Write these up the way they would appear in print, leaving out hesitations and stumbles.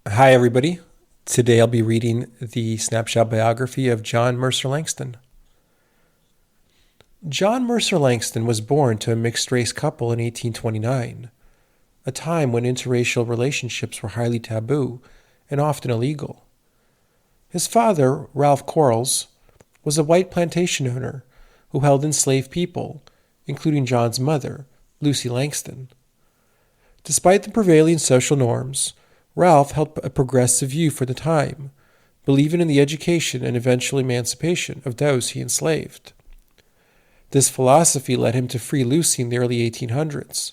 Hi, everybody. Today I'll be reading the snapshot biography of John Mercer Langston. John Mercer Langston was born to a mixed race couple in 1829, a time when interracial relationships were highly taboo and often illegal. His father, Ralph Quarles, was a white plantation owner who held enslaved people, including John's mother, Lucy Langston. Despite the prevailing social norms, Ralph held a progressive view for the time, believing in the education and eventual emancipation of those he enslaved. This philosophy led him to free Lucy in the early 1800s,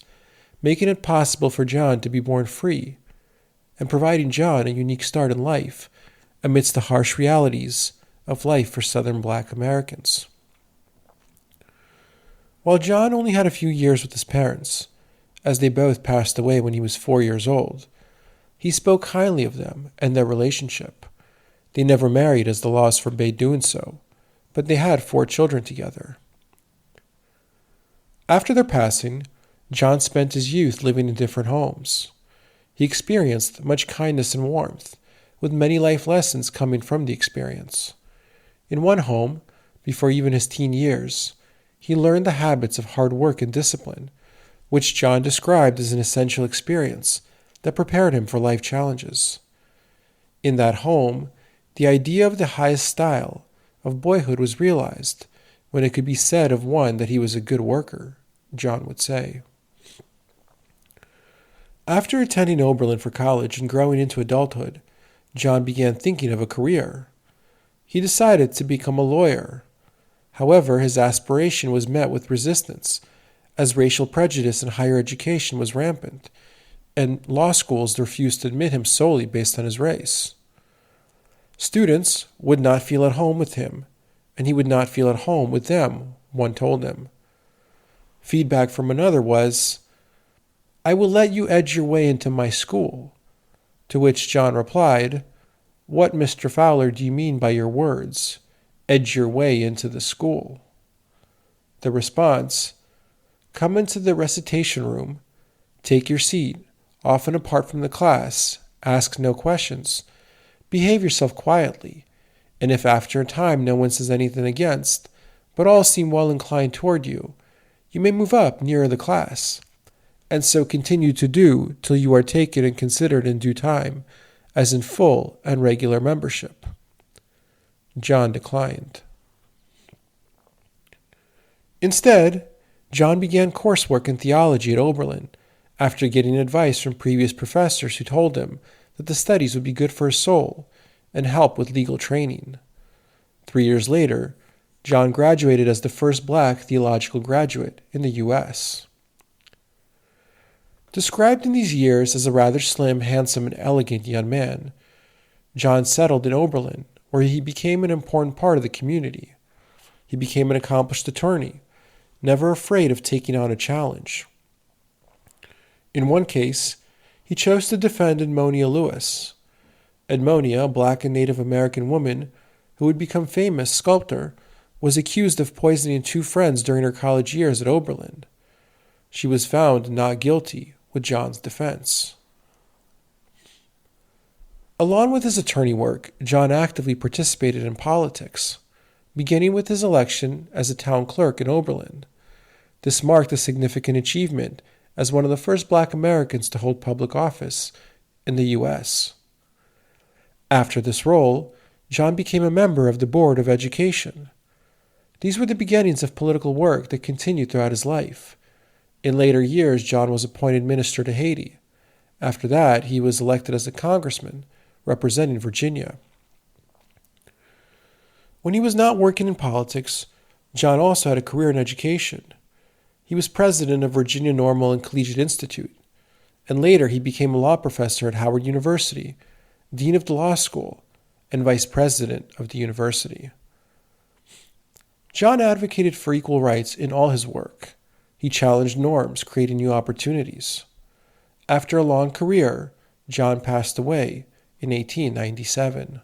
making it possible for John to be born free, and providing John a unique start in life amidst the harsh realities of life for Southern black Americans. While John only had a few years with his parents, as they both passed away when he was 4 years old, he spoke highly of them and their relationship. They never married as the laws forbade doing so, but they had 4 children together. After their passing, John spent his youth living in different homes. He experienced much kindness and warmth, with many life lessons coming from the experience. In one home, before even his teen years, he learned the habits of hard work and discipline, which John described as an essential experience that prepared him for life challenges. In that home, the idea of the highest style of boyhood was realized when it could be said of one that he was a good worker, John would say. After attending Oberlin for college and growing into adulthood, John began thinking of a career. He decided to become a lawyer. However, his aspiration was met with resistance, as racial prejudice in higher education was rampant, and law schools refused to admit him solely based on his race. Students would not feel at home with him, and he would not feel at home with them, one told him. Feedback from another was, "I will let you edge your way into my school," to which John replied, "What, Mr. Fowler, do you mean by your words, edge your way into the school?" The response, "Come into the recitation room, take your seat, often apart from the class, ask no questions, behave yourself quietly, and if after a time no one says anything against, but all seem well inclined toward you, you may move up nearer the class, and so continue to do till you are taken and considered in due time as in full and regular membership." John declined. Instead, John began coursework in theology at Oberlin, after getting advice from previous professors who told him that the studies would be good for his soul and help with legal training. 3 years later, John graduated as the first black theological graduate in the U.S. Described in these years as a rather slim, handsome, and elegant young man, John settled in Oberlin, where he became an important part of the community. He became an accomplished attorney, never afraid of taking on a challenge. In one case, he chose to defend Edmonia Lewis. Edmonia, a black and Native American woman who would become a famous sculptor, was accused of poisoning 2 friends during her college years at Oberlin. She was found not guilty with John's defense. Along with his attorney work, John actively participated in politics, beginning with his election as a town clerk in Oberlin. This marked a significant achievement as one of the first black Americans to hold public office in the U.S. After this role, John became a member of the Board of Education. These were the beginnings of political work that continued throughout his life. In later years, John was appointed minister to Haiti. After that, he was elected as a congressman representing Virginia. When he was not working in politics, John also had a career in education. He was president of Virginia Normal and Collegiate Institute, and later he became a law professor at Howard University, dean of the law school, and vice president of the university. John advocated for equal rights in all his work. He challenged norms, creating new opportunities. After a long career, John passed away in 1897.